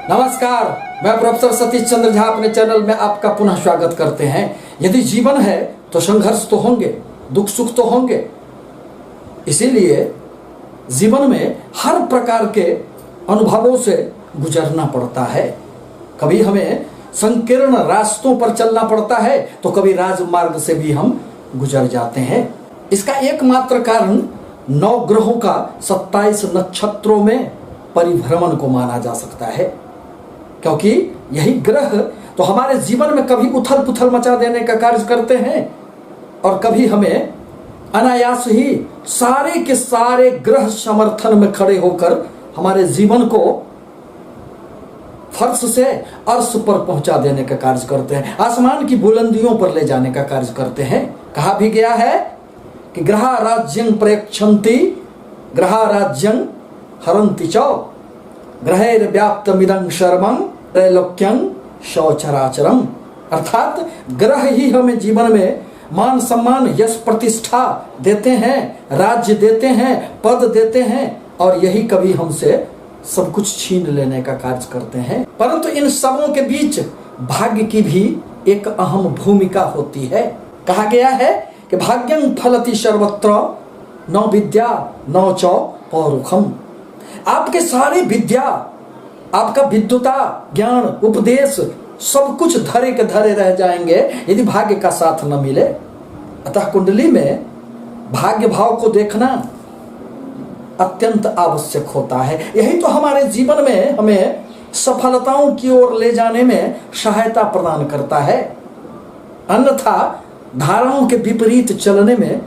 नमस्कार, मैं प्रोफेसर सतीश चंद्र झा अपने चैनल में आपका पुनः स्वागत करते हैं। यदि जीवन है तो संघर्ष तो होंगे, दुख सुख तो होंगे। इसीलिए जीवन में हर प्रकार के अनुभवों से गुजरना पड़ता है। कभी हमें संकीर्ण रास्तों पर चलना पड़ता है तो कभी राजमार्ग से भी हम गुजर जाते हैं। इसका एकमात्र कारण 9 ग्रहों का 27 नक्षत्रों में परिभ्रमण को माना जा सकता है, क्योंकि यही ग्रह तो हमारे जीवन में कभी उथल पुथल मचा देने का कार्य करते हैं और कभी हमें अनायास ही सारे के सारे ग्रह समर्थन में खड़े होकर हमारे जीवन को फर्श से अर्श पर पहुंचा देने का कार्य करते हैं, आसमान की बुलंदियों पर ले जाने का कार्य करते हैं। कहा भी गया है कि ग्रहा राज्यं प्रेक्षन्ति ग्रहा राज्यं हरन्ति च ग्रहेर व्याप्तमिदं सर्वं त्रैलोक्यं शौचराचरम। अर्थात ग्रह ही हमें जीवन में मान सम्मान यश प्रतिष्ठा देते हैं, राज्य देते हैं, पद देते हैं और यही कभी हमसे सब कुछ छीन लेने का कार्य करते हैं। परंतु इन सबों के बीच भाग्य की भी एक अहम भूमिका होती है। कहा गया है कि भाग्यं फलति सर्वत्र न विद्या न च पौरुखम। आपके सारी विद्या, आपका विद्वता, ज्ञान, उपदेश सब कुछ धरे के धरे रह जाएंगे यदि भाग्य का साथ न मिले। अतः कुंडली में भाग्य भाव को देखना अत्यंत आवश्यक होता है। यही तो हमारे जीवन में हमें सफलताओं की ओर ले जाने में सहायता प्रदान करता है। अन्यथा धाराओं के विपरीत चलने में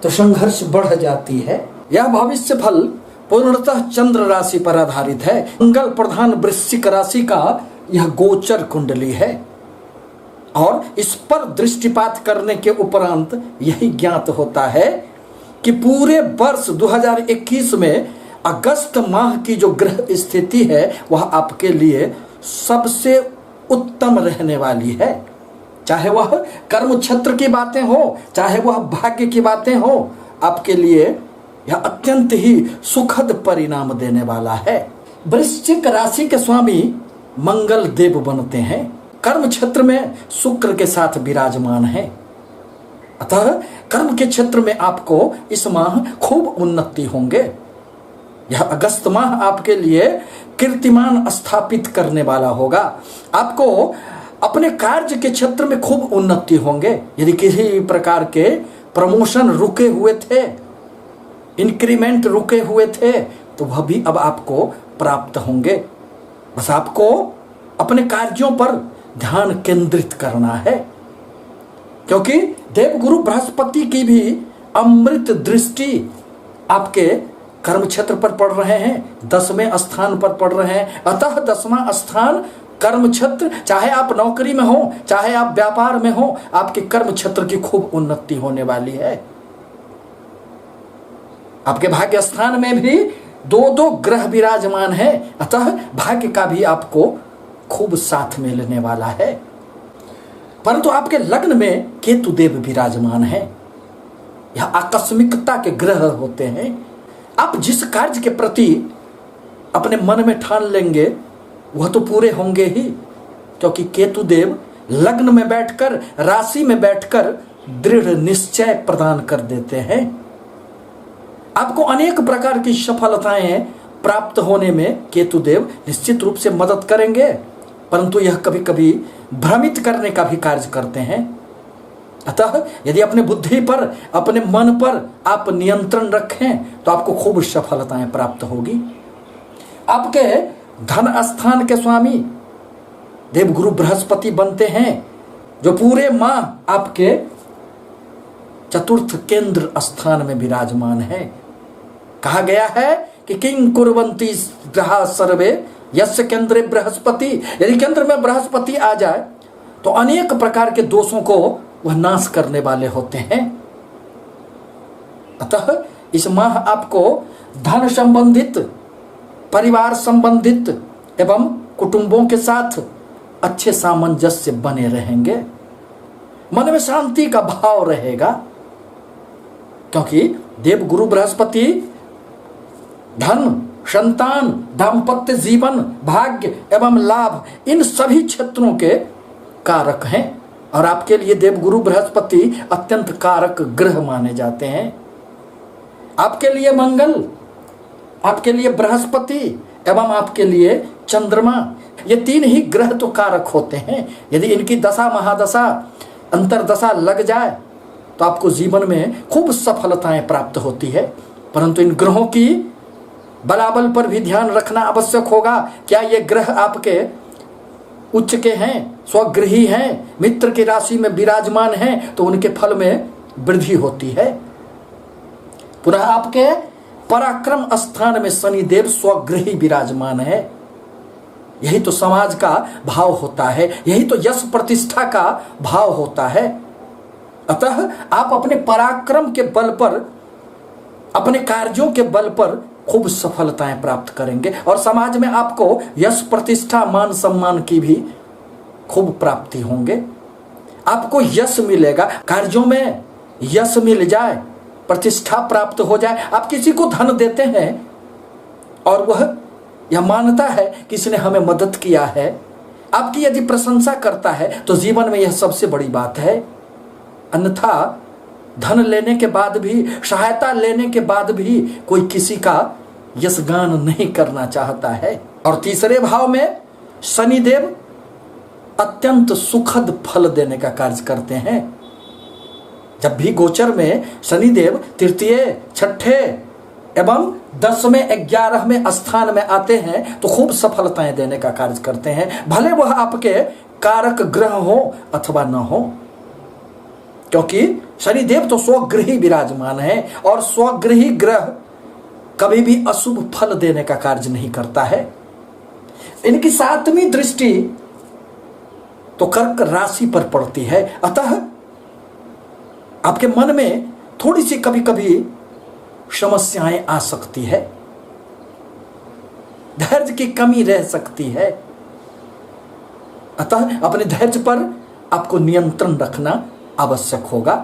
तो संघर्ष बढ़ जाती है। यह भविष्य फल पूर्णतः चंद्र राशि पर आधारित है। मंगल प्रधान वृश्चिक राशि का यह गोचर कुंडली है और इस पर दृष्टिपात करने के उपरांत यही ज्ञात होता है कि पूरे वर्ष 2021 में अगस्त माह की जो ग्रह स्थिति है वह आपके लिए सबसे उत्तम रहने वाली है। चाहे वह कर्म क्षेत्र की बातें हो, चाहे वह भाग्य की बातें हो, आपके लिए यह अत्यंत ही सुखद परिणाम देने वाला है। वृश्चिक राशि के स्वामी मंगल देव बनते हैं, कर्म क्षेत्र में शुक्र के साथ विराजमान है। अतः कर्म के क्षेत्र में आपको इस माह खूब उन्नति होंगे। यह अगस्त माह आपके लिए कीर्तिमान स्थापित करने वाला होगा। आपको अपने कार्य के क्षेत्र में खूब उन्नति होंगे। यदि किसी प्रकार के प्रमोशन रुके हुए थे, इंक्रीमेंट रुके हुए थे, तो वह भी अब आपको प्राप्त होंगे। बस आपको अपने कार्यों पर ध्यान केंद्रित करना है, क्योंकि देवगुरु बृहस्पति की भी अमृत दृष्टि आपके कर्म क्षेत्र पर पड़ रहे हैं, 10वें स्थान पर पड़ रहे हैं। अतः 10वां स्थान कर्म क्षेत्र, चाहे आप नौकरी में हो, चाहे आप व्यापार में हो, आपके कर्म क्षेत्र की खूब उन्नति होने वाली है। आपके भाग्य स्थान में भी 2 ग्रह विराजमान है, अतः भाग्य का भी आपको खूब साथ मिलने वाला है। परंतु आपके लग्न में केतु देव विराजमान है। यह आकस्मिकता के ग्रह होते हैं। आप जिस कार्य के प्रति अपने मन में ठान लेंगे वह तो पूरे होंगे ही, क्योंकि केतु देव लग्न में बैठकर, राशि में बैठकर दृढ़ निश्चय प्रदान कर देते हैं। आपको अनेक प्रकार की सफलताएं प्राप्त होने में केतुदेव निश्चित रूप से मदद करेंगे, परंतु यह कभी कभी भ्रमित करने का भी कार्य करते हैं। अतः यदि अपने बुद्धि पर, अपने मन पर आप नियंत्रण रखें तो आपको खूब सफलताएं प्राप्त होगी। आपके धन स्थान के स्वामी देवगुरु बृहस्पति बनते हैं, जो पूरे माह आपके चतुर्थ केंद्र स्थान में विराजमान है। कहा गया है कि किंग कुर्वन्ति ग्रहा सर्वे यस्य केंद्रे बृहस्पति। यदि केंद्र में बृहस्पति आ जाए तो अनेक प्रकार के दोषों को वह नाश करने वाले होते हैं। अतः इस माह आपको धन संबंधित, परिवार संबंधित एवं कुटुंबों के साथ अच्छे सामंजस्य बने रहेंगे। मन में शांति का भाव रहेगा, क्योंकि देवगुरु बृहस्पति धन, संतान, दाम्पत्य जीवन, भाग्य एवं लाभ, इन सभी क्षेत्रों के कारक हैं। और आपके लिए देवगुरु बृहस्पति अत्यंत कारक ग्रह माने जाते हैं। आपके लिए मंगल, आपके लिए बृहस्पति एवं आपके लिए चंद्रमा, ये तीन ही ग्रह तो कारक होते हैं। यदि इनकी दशा महादशा अंतरदशा लग जाए तो आपको जीवन में खूब सफलताएं प्राप्त होती है। परंतु इन ग्रहों की बलाबल पर भी ध्यान रखना आवश्यक होगा। क्या ये ग्रह आपके उच्च के हैं, स्वगृही हैं, मित्र की राशि में विराजमान हैं, तो उनके फल में वृद्धि होती है। पुनः आपके पराक्रम स्थान में शनिदेव स्वगृही विराजमान है। यही तो समाज का भाव होता है, यही तो यश प्रतिष्ठा का भाव होता है। अतः आप अपने पराक्रम के बल पर, अपने कार्यों के बल पर खूब सफलताएं प्राप्त करेंगे और समाज में आपको यश प्रतिष्ठा मान सम्मान की भी खूब प्राप्ति होंगे। आपको यश मिलेगा, कार्यों में यश मिल जाए, प्रतिष्ठा प्राप्त हो जाए। आप किसी को धन देते हैं और वह यह मानता है कि इसने हमें मदद किया है, आपकी यदि प्रशंसा करता है तो जीवन में यह सबसे बड़ी बात है। अन्यथा धन लेने के बाद भी, सहायता लेने के बाद भी कोई किसी का यशगान नहीं करना चाहता है। और तीसरे भाव में शनिदेव अत्यंत सुखद फल देने का कार्य करते हैं। जब भी गोचर में शनिदेव तृतीय, छठे एवं 10वें 11वें स्थान में आते हैं तो खूब सफलताएं देने का कार्य करते हैं, भले वह आपके कारक ग्रह हो अथवा न हो। क्योंकि शनिदेव तो स्वगृही विराजमान है और स्वगृही ग्रह कभी भी अशुभ फल देने का कार्य नहीं करता है। इनकी 7वीं दृष्टि तो कर्क राशि पर पड़ती है। अतः आपके मन में थोड़ी सी कभी कभी समस्याएं आ सकती है, धैर्य की कमी रह सकती है। अतः अपने धैर्य पर आपको नियंत्रण रखना आवश्यक होगा।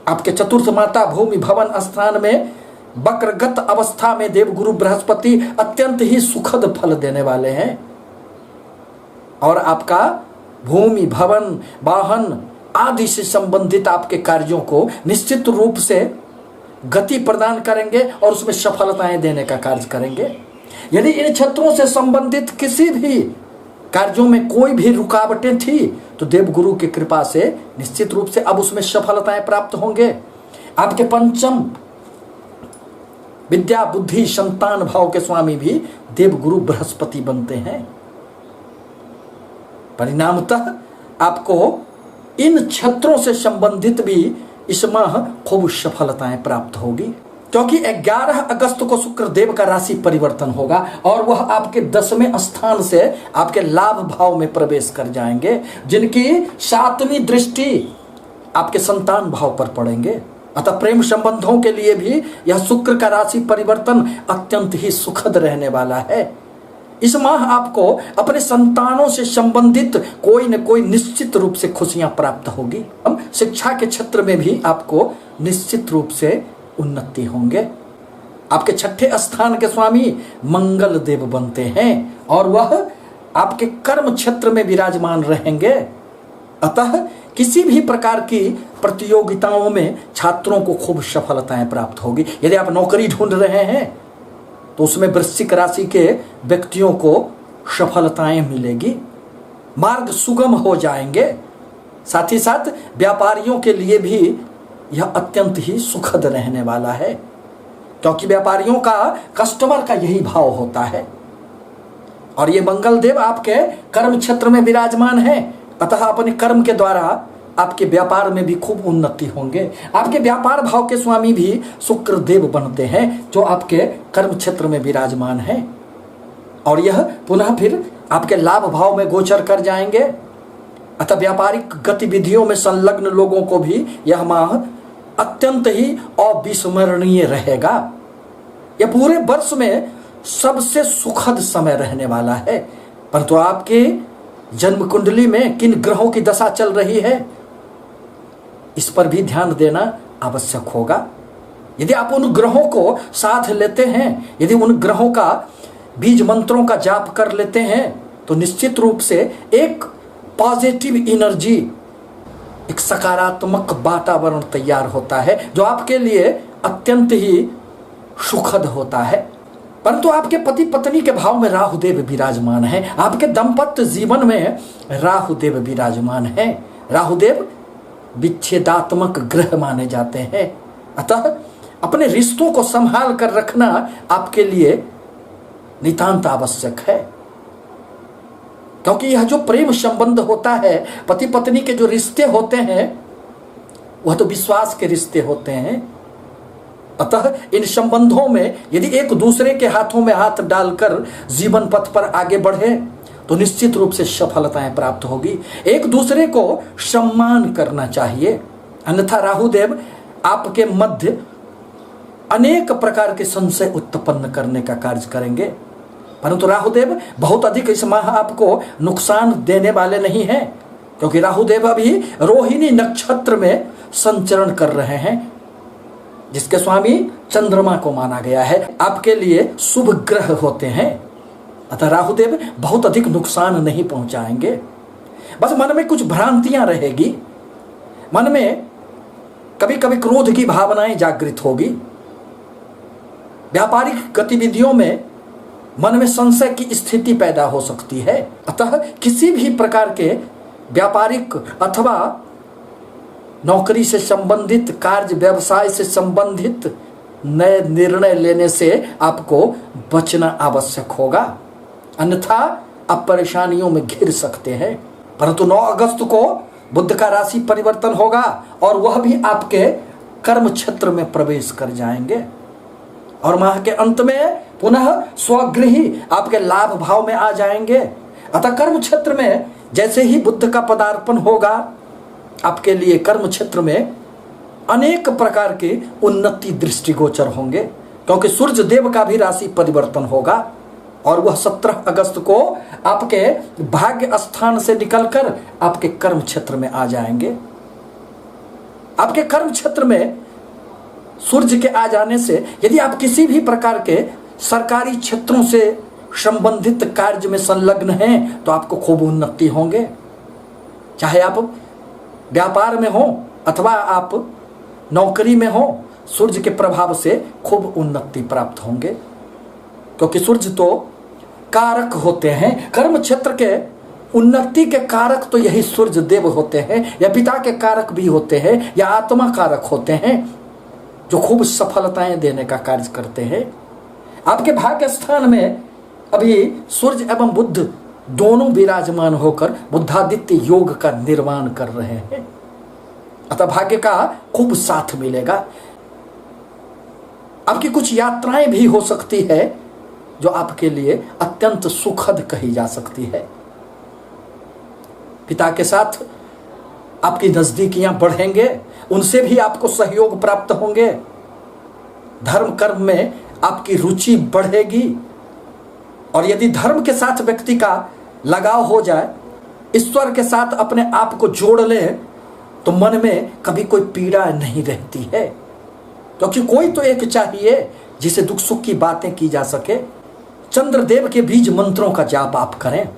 आपके चतुर्थ माता भूमि भवन स्थान में वक्रगत अवस्था में देवगुरु बृहस्पति अत्यंत ही सुखद फल देने वाले हैं और आपका भूमि भवन वाहन आदि से संबंधित आपके कार्यों को निश्चित रूप से गति प्रदान करेंगे और उसमें सफलताएं देने का कार्य करेंगे। यदि इन क्षेत्रों से संबंधित किसी भी कार्यों में कोई भी रुकावटें थी तो देवगुरु की कृपा से निश्चित रूप से अब उसमें सफलताएं प्राप्त होंगे। आपके पंचम विद्या बुद्धि संतान भाव के स्वामी भी देवगुरु बृहस्पति बनते हैं। परिणामतः आपको इन क्षेत्रों से संबंधित भी इस माह खूब सफलताएं प्राप्त होगी, क्योंकि 11 अगस्त को शुक्र देव का राशि परिवर्तन होगा और वह आपके 10वें स्थान से आपके लाभ भाव में प्रवेश कर जाएंगे, जिनकी 7वीं दृष्टि आपके संतान भाव पर पड़ेंगे। अतः प्रेम संबंधों के लिए भी यह शुक्र का राशि परिवर्तन अत्यंत ही सुखद रहने वाला है। इस माह आपको अपने संतानों से संबंधित कोई न कोई निश्चित रूप से खुशियां प्राप्त होगी। शिक्षा के क्षेत्र में भी आपको निश्चित रूप से उन्नति होंगे। आपके 6ठे स्थान के स्वामी मंगल देव बनते हैं और वह आपके कर्म क्षेत्र में विराजमान रहेंगे। अतः किसी भी प्रकार की प्रतियोगिताओं में छात्रों को खूब सफलताएं प्राप्त होगी। यदि आप नौकरी ढूंढ रहे हैं तो उसमें वृश्चिक राशि के व्यक्तियों को सफलताएं मिलेगी, मार्ग सुगम हो जाएंगे। साथ ही साथ व्यापारियों के लिए भी यह अत्यंत ही सुखद रहने वाला है, क्योंकि व्यापारियों का कस्टमर का यही भाव होता है। और ये मंगल देव आपके कर्म क्षेत्र में विराजमान है, अतः अपने कर्म के द्वारा आपके व्यापार में भी खूब उन्नति होंगे। आपके व्यापार भाव के स्वामी भी शुक्र देव बनते हैं जो आपके कर्म क्षेत्र में विराजमान है और यह पुनः फिर आपके लाभ भाव में गोचर कर जाएंगे। अतः व्यापारिक गतिविधियों में संलग्न लोगों को भी यह माह अत्यंत ही अविस्मरणीय रहेगा। यह पूरे वर्ष में सबसे सुखद समय रहने वाला है। परंतु आपके जन्म कुंडली में किन ग्रहों की दशा चल रही है, इस पर भी ध्यान देना आवश्यक होगा। यदि आप उन ग्रहों को साथ लेते हैं, यदि उन ग्रहों का बीज मंत्रों का जाप कर लेते हैं, तो निश्चित रूप से एक पॉजिटिव एनर्जी, एक सकारात्मक वातावरण तैयार होता है जो आपके लिए अत्यंत ही सुखद होता है। परंतु आपके पति पत्नी के भाव में राहुदेव विराजमान है, आपके दाम्पत्य जीवन में राहुदेव विराजमान है। राहुदेव विच्छेदात्मक ग्रह माने जाते हैं। अतः अपने रिश्तों को संभाल कर रखना आपके लिए नितांत आवश्यक है, क्योंकि यह जो प्रेम संबंध होता है, पति पत्नी के जो रिश्ते होते हैं, वह तो विश्वास के रिश्ते होते हैं। अतः इन संबंधों में यदि एक दूसरे के हाथों में हाथ डालकर जीवन पथ पर आगे बढ़े तो निश्चित रूप से सफलताएं प्राप्त होगी। एक दूसरे को सम्मान करना चाहिए, अन्यथा राहुदेव आपके मध्य अनेक प्रकार के संशय उत्पन्न करने का कार्य करेंगे। परंतु राहुदेव बहुत अधिक इस माह आपको नुकसान देने वाले नहीं हैं, क्योंकि राहुदेव अभी रोहिणी नक्षत्र में संचरण कर रहे हैं, जिसके स्वामी चंद्रमा को माना गया है, आपके लिए शुभ ग्रह होते हैं। अतः राहुदेव बहुत अधिक नुकसान नहीं पहुंचाएंगे। बस मन में कुछ भ्रांतियां रहेगी, मन में कभी कभी क्रोध की भावनाएं जागृत होगी, व्यापारिक गतिविधियों में मन में संशय की स्थिति पैदा हो सकती है। अतः किसी भी प्रकार के व्यापारिक अथवा नौकरी से संबंधित, कार्य व्यवसाय से संबंधित नए निर्णय लेने से आपको बचना आवश्यक होगा, अन्यथा आप परेशानियों में घिर सकते हैं। परंतु 9 अगस्त को बुध का राशि परिवर्तन होगा और वह भी आपके कर्म क्षेत्र में प्रवेश कर जाएंगे, और माह के अंत में पुनः स्वगृही आपके लाभ भाव में आ जाएंगे। अतः कर्म क्षेत्र में जैसे ही बुध का पदार्पण होगा, आपके लिए कर्म क्षेत्र में अनेक प्रकार के उन्नति दृष्टिगोचर होंगे, क्योंकि सूर्य देव का भी राशि परिवर्तन होगा और वह 17 अगस्त को आपके भाग्य स्थान से निकलकर आपके कर्म क्षेत्र में आ जाएंगे। आपके कर्म क्षेत्र में सूर्य के आ जाने से यदि आप किसी भी प्रकार के सरकारी क्षेत्रों से संबंधित कार्य में संलग्न हैं तो आपको खूब उन्नति होंगे, चाहे आप व्यापार में हो अथवा आप नौकरी में हो। सूर्य के प्रभाव से खूब उन्नति प्राप्त होंगे, क्योंकि सूर्य तो कारक होते हैं। कर्म क्षेत्र के उन्नति के कारक तो यही सूर्य देव होते हैं, या पिता के कारक भी होते हैं, या आत्मा कारक होते हैं, जो खूब सफलताएं देने का कार्य करते हैं। आपके भाग्य स्थान में अभी सूर्य एवं बुध दोनों विराजमान होकर बुद्धादित्य योग का निर्माण कर रहे हैं। अतः भाग्य का खूब साथ मिलेगा। आपकी कुछ यात्राएं भी हो सकती है जो आपके लिए अत्यंत सुखद कही जा सकती है। पिता के साथ आपकी नजदीकियां बढ़ेंगे, उनसे भी आपको सहयोग प्राप्त होंगे। धर्म कर्म में आपकी रुचि बढ़ेगी, और यदि धर्म के साथ व्यक्ति का लगाव हो जाए, ईश्वर के साथ अपने आप को जोड़ ले, तो मन में कभी कोई पीड़ा नहीं रहती है, क्योंकि कोई तो एक चाहिए जिसे दुख सुख की बातें की जा सके। चंद्रदेव के बीज मंत्रों का जाप आप करें,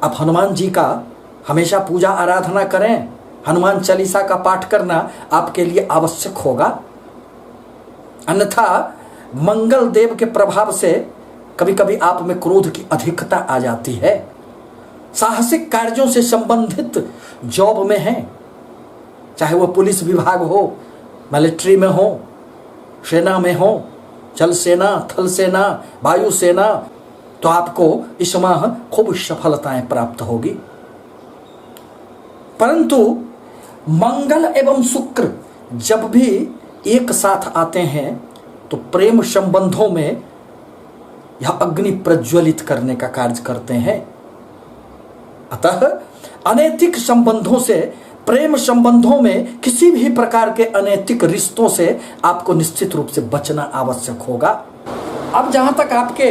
आप हनुमान जी का हमेशा पूजा आराधना करें। हनुमान चालीसा का पाठ करना आपके लिए आवश्यक होगा, अन्यथा मंगल देव के प्रभाव से कभी कभी आप में क्रोध की अधिकता आ जाती है। साहसिक कार्यों से संबंधित जॉब में हैं, चाहे वह पुलिस विभाग हो, मिलिट्री में हो, सेना में हो, जल सेना, थल सेना, वायु सेना, तो आपको इस माह खूब सफलताएं प्राप्त होगी। परंतु मंगल एवं शुक्र जब भी एक साथ आते हैं तो प्रेम संबंधों में यह अग्नि प्रज्वलित करने का कार्य करते हैं। अतः अनैतिक संबंधों से, प्रेम संबंधों में किसी भी प्रकार के अनैतिक रिश्तों से आपको निश्चित रूप से बचना आवश्यक होगा। अब जहां तक आपके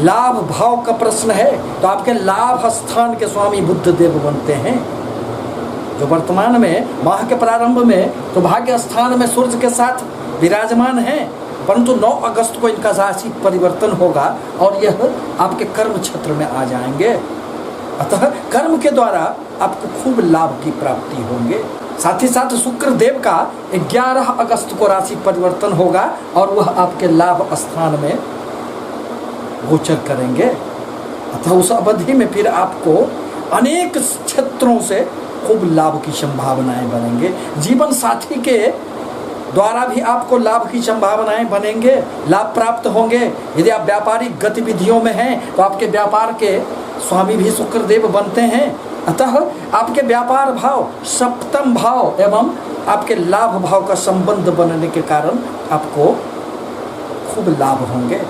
लाभ भाव का प्रश्न है, तो आपके लाभ स्थान के स्वामी बुध देव बनते हैं। जो वर्तमान में माह के प्रारंभ में तो भाग्य स्थान में सूर्य के साथ विराजमान है, परंतु 9 अगस्त को इनका राशि परिवर्तन होगा और यह आपके कर्म क्षेत्र में आ जाएंगे। अतः कर्म के द्वारा आपको खूब लाभ की प्राप्ति होंगे। साथ ही साथ शुक्र देव का 11 अगस्त को राशि परिवर्तन होगा और वह आपके लाभ स्थान में गोचर करेंगे। अतः उस अवधि में फिर आपको अनेक क्षेत्रों से खूब लाभ की संभावनाएं बनेंगे। जीवन साथी के द्वारा भी आपको लाभ की संभावनाएं बनेंगे, लाभ प्राप्त होंगे। यदि आप व्यापारिक गतिविधियों में हैं तो आपके व्यापार के स्वामी भी शुक्र देव बनते हैं। अतः आपके व्यापार भाव, सप्तम भाव एवं आपके लाभ भाव का संबंध बनने के कारण आपको खूब लाभ होंगे।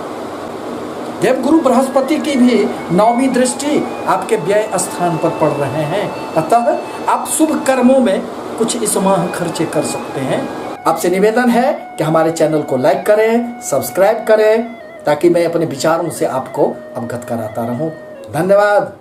देवगुरु बृहस्पति की भी 9वीं दृष्टि आपके व्यय स्थान पर पड़ रहे हैं। अतः आप शुभ कर्मों में कुछ इस माह खर्चे कर सकते हैं। आपसे निवेदन है कि हमारे चैनल को लाइक करें, सब्सक्राइब करें, ताकि मैं अपने विचारों से आपको अवगत कराता रहूं। धन्यवाद।